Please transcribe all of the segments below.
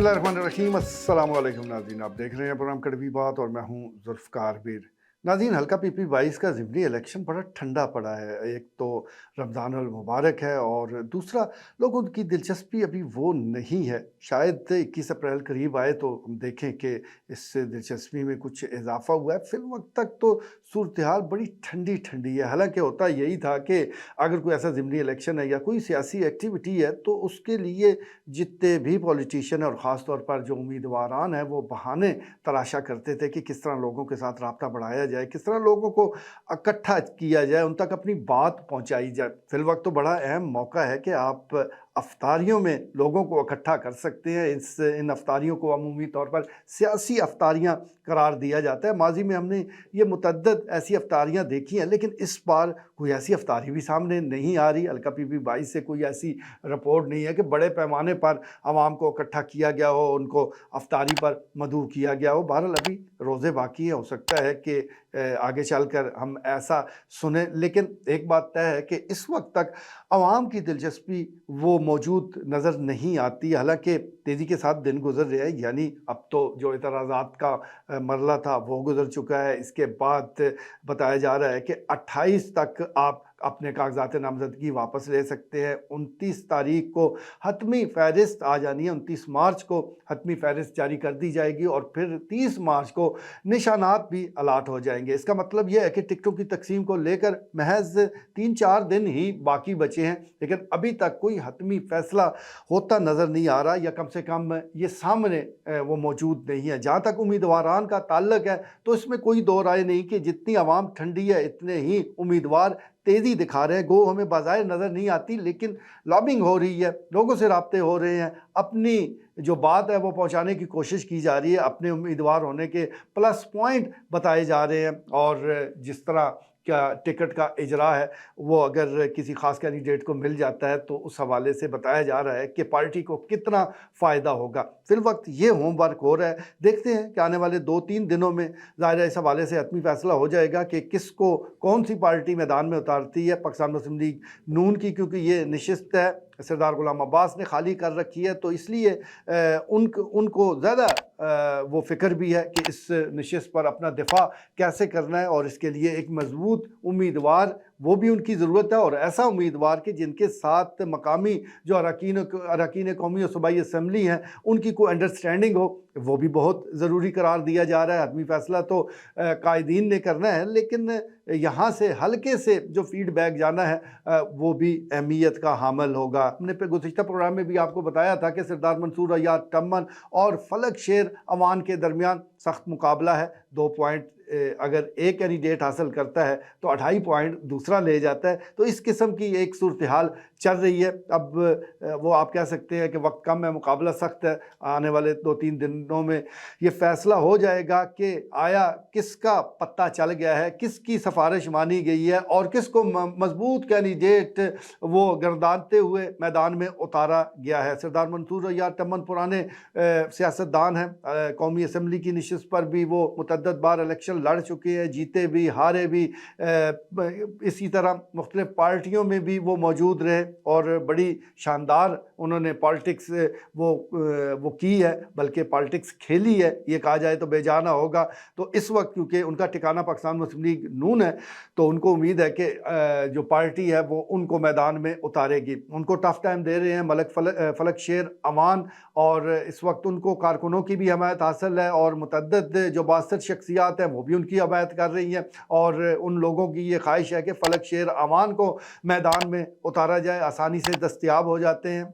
बिस्मिल्लाहिर्रहमानिर्रहीम, अस्सलाम वालेकुम नाज़रीन। आप देख रहे हैं प्रोग्राम कड़वी बात और मैं हूं जुल्फ़कार बीर। नाज़रीन, हल्का पीपी 22 का ज़िमनी इलेक्शन बड़ा ठंडा पड़ा है। एक तो रमज़ान अल मुबारक है और दूसरा लोगों की दिलचस्पी अभी वो नहीं है। शायद 21 अप्रैल करीब आए तो हम देखें कि इससे दिलचस्पी में कुछ इजाफ़ा हुआ है। फ़िल वक्त तक तो सूरत हाल बड़ी ठंडी ठंडी है। हालांकि होता यही था कि अगर कोई ऐसा ज़िमनी इलेक्शन है या कोई सियासी एक्टिविटी है तो उसके लिए जितने भी पॉलिटिशियन और ख़ास तौर पर जो उम्मीदवारान हैं वो बहाने तराशा करते थे कि किस तरह लोगों के साथ राब्ता बढ़ाया जाए, किस तरह लोगों को इकट्ठा किया जाए, उन तक अपनी बात पहुंचाई जाए। फिल वक्त तो बड़ा अहम मौका है कि आप अफ्तारियों में लोगों को इकट्ठा कर सकते हैं। इन अफ्तारियों को अमूमी तौर पर सियासी अफ्तारियाँ करार दिया जाता है। माजी में हमने ये मुतअद्दिद ऐसी अफ्तारियाँ देखी हैं, लेकिन इस बार कोई ऐसी अफ्तारी भी सामने नहीं आ रही। हल्का पीपी 22 से कोई ऐसी रिपोर्ट नहीं है कि बड़े पैमाने पर आवाम को इकट्ठा किया गया हो, उनको अफ्तारी पर मदऊ किया गया हो। बहरहाल अभी रोज़े बाकी है, हो सकता है कि आगे चलकर हम ऐसा सुने, लेकिन एक बात तय है कि इस वक्त तक आवाम की दिलचस्पी वो मौजूद नज़र नहीं आती। हालांकि तेज़ी के साथ दिन गुजर रहे हैं, यानी अब तो जो एतराज़ात का मरला था वो गुजर चुका है। इसके बाद बताया जा रहा है कि 28 तक आप अपने कागजात नामजदगी वापस ले सकते हैं। 29 तारीख को हतमी फ़हरिस्त आ जानी है, 29 मार्च को हतमी फ़हरिस्त जारी कर दी जाएगी और फिर 30 मार्च को निशानात भी अलाट हो जाएंगे। इसका मतलब यह है कि टिकटों की तकसीम को लेकर महज 3-4 दिन ही बाकी बचे हैं, लेकिन अभी तक कोई हतमी फ़ैसला होता नज़र नहीं आ रहा, या कम से कम ये सामने वो मौजूद नहीं है। जहाँ तक उम्मीदवारान का ताल्लुक है तो इसमें कोई दो राय नहीं कि जितनी आवाम ठंडी है इतने ही उम्मीदवार तेज़ी दिखा रहे हैं। गो हमें बाज़ाहिर नज़र नहीं आती, लेकिन लॉबिंग हो रही है, लोगों से राब्ते हो रहे हैं, अपनी जो बात है वो पहुंचाने की कोशिश की जा रही है, अपने उम्मीदवार होने के प्लस पॉइंट बताए जा रहे हैं। और जिस तरह क्या टिकट का इजरा है वो अगर किसी खास कैंडिडेट को मिल जाता है तो उस हवाले से बताया जा रहा है कि पार्टी को कितना फ़ायदा होगा। फिल वक्त ये होमवर्क हो रहा है। देखते हैं कि आने वाले 2-3 दिनों में ज़ाहिर है इस हवाले से हतमी फ़ैसला हो जाएगा कि किसको कौन सी पार्टी मैदान में उतारती है। पाकिस्तान मुस्लिम लीग नून की, क्योंकि ये नशिस्त है सरदार गुलाम अब्बास ने खाली कर रखी है, तो इसलिए उनको ज़्यादा वो फ़िक्र भी है कि इस नशिस्त पर अपना दिफा कैसे करना है, और इसके लिए एक मजबूत उम्मीदवार वो भी उनकी ज़रूरत है, और ऐसा उम्मीदवार कि जिनके साथ मकामी जो अरकान कौमी और सूबाई असम्बली हैं उनकी कोई अंडरस्टैंडिंग हो, वो भी बहुत ज़रूरी करार दिया जा रहा है। हतमी फ़ैसला तो कायदीन ने करना है, लेकिन यहाँ से हल्के से जो फीडबैक जाना है वो भी अहमियत का हामिल होगा। हमने गुज़िश्ता प्रोग्राम में भी आपको बताया था कि सरदार मंसूर अयाद टम्मन और फलक शेर अवान के दरमियान सख्त मुकाबला है। 2 पॉइंट अगर एक कैंडिडेट हासिल करता है तो 2.5 पॉइंट दूसरा ले जाता है। तो इस किस्म की एक सूरत हाल चल रही है। अब वो आप कह सकते हैं कि वक्त कम है, मुकाबला सख्त है। आने वाले 2-3 दिनों में ये फ़ैसला हो जाएगा कि आया किसका पत्ता चल गया है, किसकी सिफारिश मानी गई है और किसको मजबूत कैंडिडेट वो गर्दानते हुए मैदान में उतारा गया है। सरदार मंसूर अयाद टम्मन पुराने सियासतदान हैं, कौमी असम्बली की नशिस्त पर भी वो मुतअद्दिद बार इलेक्शन लड़ चुके हैं, जीते भी हारे भी। इसी तरह मुख्तलिफ पार्टियों में भी वो मौजूद रहे और बड़ी शानदार उन्होंने पॉलिटिक्स वो की है, बल्कि पॉलिटिक्स खेली है ये कहा जाए तो बेजाना होगा। तो इस वक्त क्योंकि उनका ठिकाना पाकिस्तान मुस्लिम लीग नून है, तो उनको उम्मीद है कि जो पार्टी है वो उनको मैदान में उतारेगी। उनको टफ टाइम दे रहे हैं फलक शेर अमान, और इस वक्त उनको कारकुनों की भी हमायत हासिल है और मुतअद्दिद जो बासर शख्सियात हैं वो भी उनकी हमायत कर रही हैं, और उन लोगों की ये ख्वाहिश है कि फलक शेर अमान को मैदान में उतारा जाए। आसानी से दस्तयाब हो जाते हैं,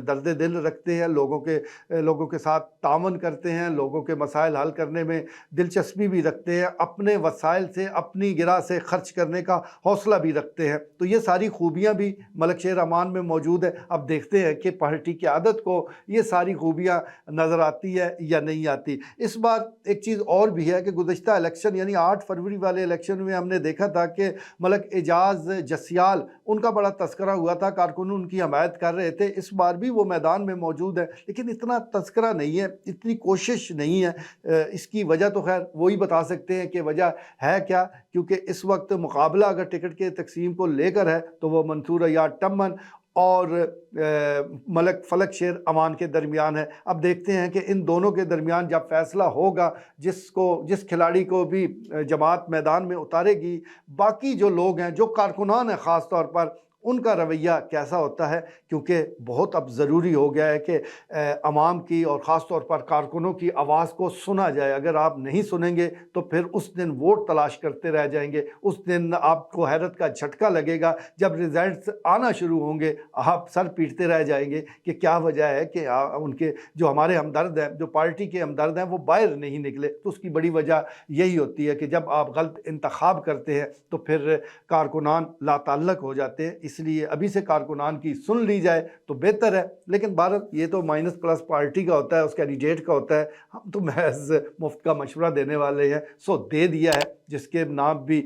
दर्द दिल रखते हैं, लोगों के साथ तावन करते हैं, लोगों के मसाइल हल करने में दिलचस्पी भी रखते हैं, अपने वसाइल से अपनी गिरा से खर्च करने का हौसला भी रखते हैं। तो ये सारी खूबियाँ भी मलक शेर अमान में मौजूद है। अब देखते हैं कि पार्टी की आदत को ये सारी खूबियाँ नज़र आती है या नहीं आती। इस बार एक चीज़ और भी है कि गुज़िश्ता इलेक्शन यानी 8 फरवरी वाले इलेक्शन में हमने देखा था कि मलक एजाज जसियाल उनका बड़ा तस्करा हुआ था, कारकुन उनकी हमायत कर रहे थे। इस बार भी वो मैदान में मौजूद है, लेकिन इतना तस्करा नहीं है, इतनी कोशिश नहीं है। इसकी वजह तो खैर वही बता सकते हैं कि वजह है क्या, क्योंकि इस वक्त मुकाबला अगर टिकट के तकसीम को लेकर है तो वो मंसूर अयाद टम्मन اور ملک فلک شیر امان کے درمیان ہے۔ اب دیکھتے ہیں کہ ان دونوں کے درمیان جب فیصلہ ہوگا، جس کھلاڑی کو بھی جماعت میدان میں اتارے گی، باقی جو لوگ ہیں، جو کارکنان ہیں خاص طور پر، ان کا رویہ کیسا ہوتا ہے، کیونکہ بہت اب ضروری ہو گیا ہے کہ عوام کی اور خاص طور پر کارکنوں کی آواز کو سنا جائے۔ اگر آپ نہیں سنیں گے تو پھر اس دن ووٹ تلاش کرتے رہ جائیں گے، اس دن آپ کو حیرت کا جھٹکا لگے گا، جب ریزلٹس آنا شروع ہوں گے آپ سر پیٹتے رہ جائیں گے کہ کیا وجہ ہے کہ ان کے جو ہمارے ہمدرد ہیں، جو پارٹی کے ہمدرد ہیں، وہ باہر نہیں نکلے۔ تو اس کی بڑی وجہ یہی ہوتی ہے کہ جب آپ غلط انتخاب کرتے ہیں تو پھر کارکنان لا تعلق ہو جاتے ہیں۔ اس لیے ابھی سے کارکنان کی سن لی جائے تو بہتر ہے، لیکن بھارت یہ تو مائنس پلس پارٹی کا ہوتا ہے، اس کینڈیڈیٹ کا ہوتا ہے، ہم تو محض مفت کا مشورہ دینے والے ہیں۔ سو دے دیا ہے، جس کے نام بھی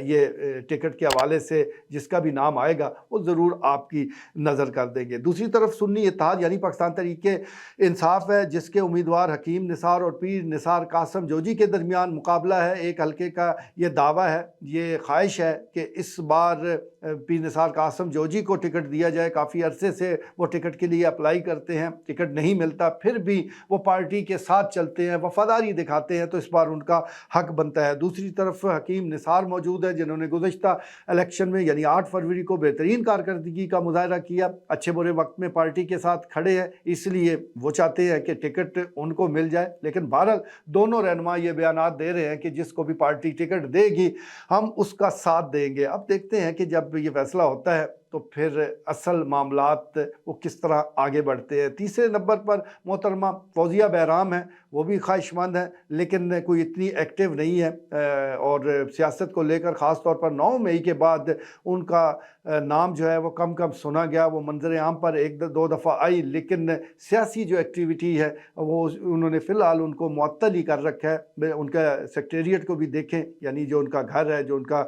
یہ ٹکٹ کے حوالے سے جس کا بھی نام آئے گا وہ ضرور آپ کی نظر کر دیں گے۔ دوسری طرف سنی اتحاد یعنی پاکستان تحریک انصاف ہے، جس کے امیدوار حکیم نثار اور پیر نثار قاسم جوجی کے درمیان مقابلہ ہے۔ ایک حلقے کا یہ دعویٰ ہے، یہ خواہش ہے کہ اس بار پیر نثار قاسم جوجی کو ٹکٹ دیا جائے۔ کافی عرصے سے وہ ٹکٹ کے لیے اپلائی کرتے ہیں، ٹکٹ نہیں ملتا، پھر بھی وہ پارٹی کے ساتھ چلتے ہیں، وفاداری دکھاتے ہیں، تو اس بار ان کا حق بنتا ہے۔ دوسری طرف حکیم نثار موجود ہے، جنہوں نے گزشتہ الیکشن میں یعنی 8 فروری کو بہترین کارکردگی کا مظاہرہ کیا، اچھے برے وقت میں پارٹی کے ساتھ کھڑے ہیں، اس لیے وہ چاہتے ہیں کہ ٹکٹ ان کو مل جائے۔ لیکن بہرحال دونوں رہنما یہ بیانات دے رہے ہیں کہ جس کو بھی پارٹی ٹکٹ دے گی ہم اس کا ساتھ دیں گے۔ اب دیکھتے ہیں کہ جب یہ فیصلہ ہوتا ہے تو پھر اصل معاملات وہ کس طرح آگے بڑھتے ہیں۔ تیسرے نمبر پر محترمہ فوزیہ بہرام ہیں، وہ بھی خواہش مند ہیں لیکن کوئی اتنی ایکٹیو نہیں ہے، اور سیاست کو لے کر خاص طور پر 9 مئی کے بعد ان کا نام جو ہے وہ کم سنا گیا۔ وہ منظر عام پر ایک دو دفعہ آئی، لیکن سیاسی جو ایکٹیویٹی ہے وہ انہوں نے فی الحال ان کو معطل ہی کر رکھا ہے۔ ان کا سیکریٹریٹ کو بھی دیکھیں، یعنی جو ان کا گھر ہے، جو ان کا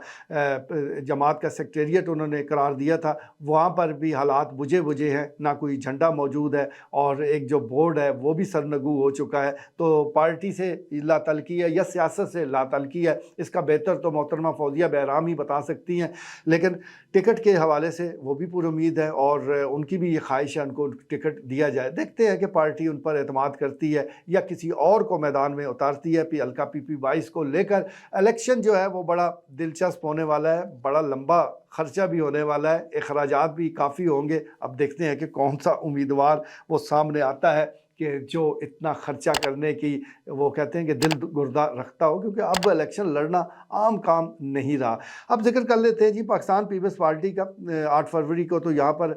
جماعت کا سیکریٹریٹ انہوں نے قرار دیا تھا، وہاں پر بھی حالات بجھے ہیں، نہ کوئی جھنڈا موجود ہے، اور ایک جو بورڈ ہے وہ بھی سرنگو ہو چکا ہے۔ تو پارٹی سے لا تعلقی ہے یا سیاست سے لا تعلقی ہے، اس کا بہتر تو محترمہ فوزیہ بہرام ہی بتا سکتی ہیں، لیکن ٹکٹ کے حوالے سے وہ بھی پر امید ہے اور ان کی بھی یہ خواہش ہے ان کو ٹکٹ دیا جائے۔ دیکھتے ہیں کہ پارٹی ان پر اعتماد کرتی ہے یا کسی اور کو میدان میں اتارتی ہے۔ حلقہ PP 22 کو لے کر الیکشن جو ہے وہ بڑا دلچسپ ہونے والا ہے، بڑا لمبا خرچہ بھی ہونے والا ہے، اخراجات بھی کافی ہوں گے۔ اب دیکھتے ہیں کہ کون سا امیدوار وہ سامنے آتا ہے کہ جو اتنا خرچہ کرنے کی وہ کہتے ہیں کہ دل گردہ رکھتا ہو، کیونکہ اب الیکشن لڑنا عام کام نہیں رہا۔ اب ذکر کر لیتے ہیں جی پاکستان پیپلز پارٹی کا۔ 8 فروری کو تو یہاں پر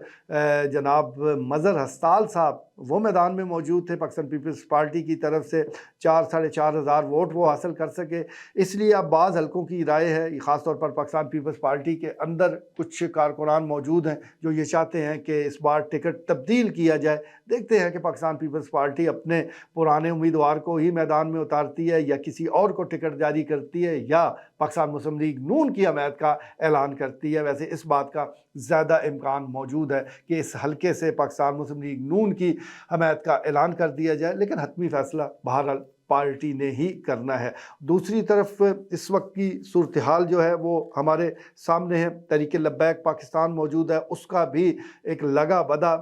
جناب مظہر ہستال صاحب وہ میدان میں موجود تھے، پاکستان پیپلز پارٹی کی طرف سے 4-4.5 ہزار ووٹ وہ حاصل کر سکے۔ اس لیے اب بعض حلقوں کی رائے ہے، خاص طور پر پاکستان پیپلز پارٹی کے اندر کچھ کارکنان موجود ہیں جو یہ چاہتے ہیں کہ اس بار ٹکٹ تبدیل کیا جائے۔ دیکھتے ہیں کہ پاکستان پیپلز پارٹی اپنے پرانے امیدوار کو ہی میدان میں اتارتی ہے یا کسی اور کو ٹکٹ جاری کرتی ہے یا پاکستان مسلم لیگ نون کی حمایت کا اعلان کرتی ہے۔ ویسے اس بات کا زیادہ امکان موجود ہے کہ اس حلقے سے پاکستان مسلم لیگ نون کی حمایت کا اعلان کر دیا جائے، لیکن حتمی فیصلہ بہرحال پارٹی نے ہی کرنا ہے۔ دوسری طرف اس وقت کی صورتحال جو ہے وہ ہمارے سامنے ہے، تحریک لبیک پاکستان موجود ہے، اس کا بھی ایک لگا بدا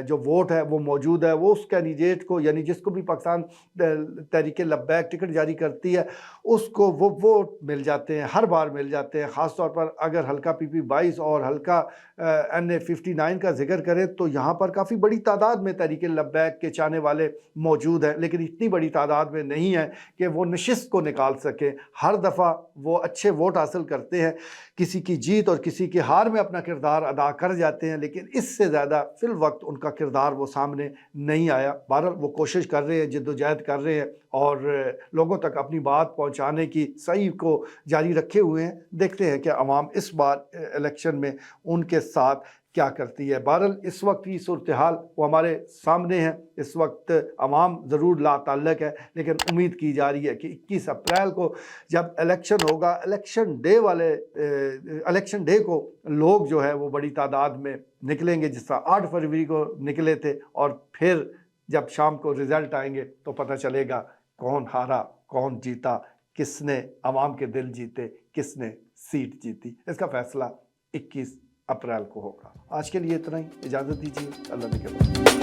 جو ووٹ ہے وہ موجود ہے۔ وہ اس کینڈیڈیٹ کو یعنی جس کو بھی پاکستان تحریک لبیک ٹکٹ جاری کرتی ہے اس کو وہ ووٹ مل جاتے ہیں، ہر بار مل جاتے ہیں۔ خاص طور پر اگر حلقہ PP 22 اور حلقہ NA 59 کا ذکر کریں تو یہاں پر کافی بڑی تعداد میں تحریک لبیک کے چاہنے والے موجود ہیں، لیکن اتنی بڑی تعداد میں نہیں ہے کہ وہ نشست کو نکال سکے۔ ہر دفعہ وہ اچھے ووٹ حاصل کرتے ہیں، کسی کی جیت اور کسی کی ہار میں اپنا کردار ادا کر جاتے ہیں، لیکن اس سے زیادہ فی الوقت ان کا کردار وہ سامنے نہیں آیا۔ بہرحال وہ کوشش کر رہے ہیں، جد و جہد کر رہے ہیں اور لوگوں تک اپنی بات پہنچانے کی سعی کو جاری رکھے ہوئے ہیں۔ دیکھتے ہیں کہ عوام اس بار الیکشن میں ان کے ساتھ کیا کرتی ہے۔ بہرحال اس وقت کی صورتحال وہ ہمارے سامنے ہے، اس وقت عوام ضرور لا تعلق ہے، لیکن امید کی جا رہی ہے کہ 21 اپریل کو جب الیکشن ہوگا، الیکشن ڈے کو لوگ جو ہے وہ بڑی تعداد میں نکلیں گے، جس طرح 8 فروری کو نکلے تھے، اور پھر جب شام کو رزلٹ آئیں گے تو پتہ چلے گا کون ہارا کون جیتا، کس نے عوام کے دل جیتے، کس نے سیٹ جیتی۔ اس کا فیصلہ 21 अप्रैल को होगा। आज के लिए इतना ही, इजाज़त दीजिए, अल्लाह ने के बाद।